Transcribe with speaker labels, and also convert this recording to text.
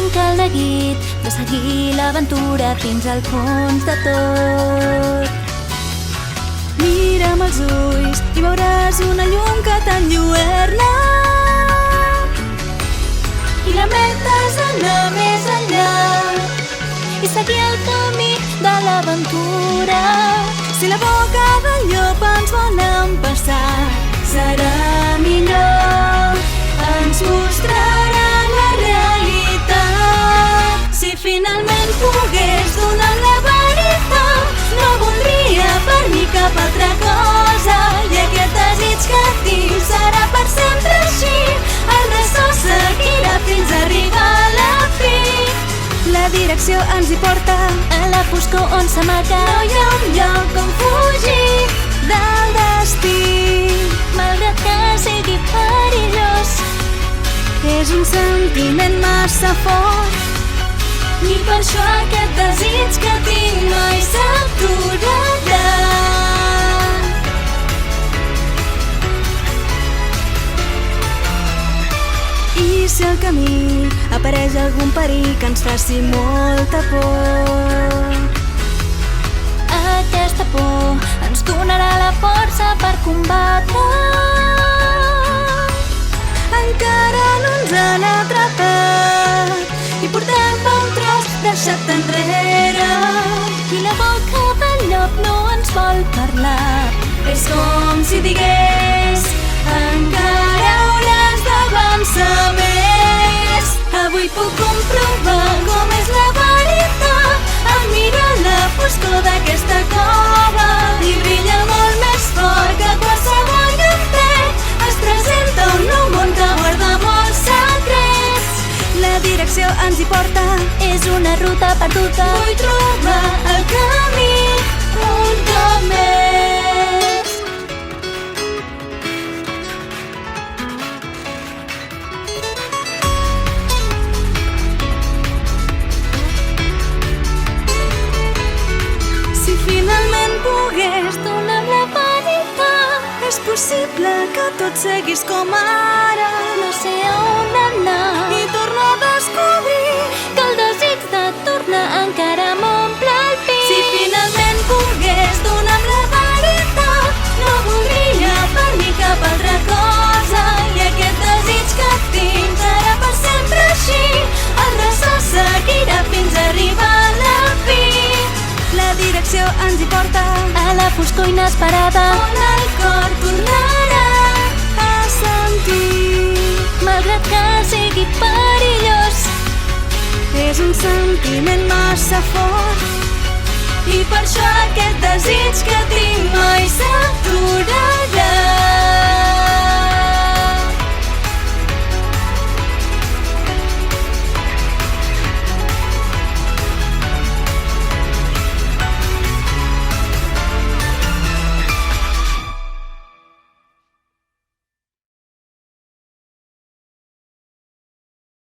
Speaker 1: trenca el neguit de seguir l'aventura fins al fons de tot. Mira'm els ulls i veuràs una llum que t'enlluerna. I la meta és anar més enllà i seguir el camí de l'aventura. Si la boca del llop ens vol empassar, serà millor, ens mostrarà la realitat. Si finalment pogués donar la veritat, no voldria per mi cap altra cosa. I aquest desig que tinc serà per sempre així, el ressò seguirà fins a arribar a la fi. La direcció ens hi porta a la foscor on s'amaga. No hi ha un lloc on fugir del destí, malgrat que sigui perillós. És un sentiment massa fort i per això aquest desig que tinc mai s'aturarà. I si al camí apareix algun perill que ens faci molta por, aquesta por ens donarà la força per combatre. Encara no ens han atrapat i portem per un tros deixat enrere. I la boca del llop no ens vol parlar. És com si digués: encara hauràs d'avançar més. Avui puc comprovar com és la veritat. Em miro a la foscor d'aquesta cova i brilla molt més fort que qualsevol gran tret. Es presenta un nou món que guarda molts secrets. La direcció ens hi porta, és una ruta perduda. Vull trobar el camí un cop més. Si finalment pogués donar la veritat, és possible que tot seguís com ara. No sé on anar i tornar a descobrir que el desig de tornar encara m'omple el pit. Si finalment pogués donar la veritat, no voldria per mi cap altra cosa. I aquest desig que tinc serà per sempre així, el ressò seguirà fins a arribar a la fi. La direcció ens hi porta a la foscor inesperada, on el cor tornarà a sentir, malgrat que sigui perillós. És un sentiment massa fort i per això aquest desig que tinc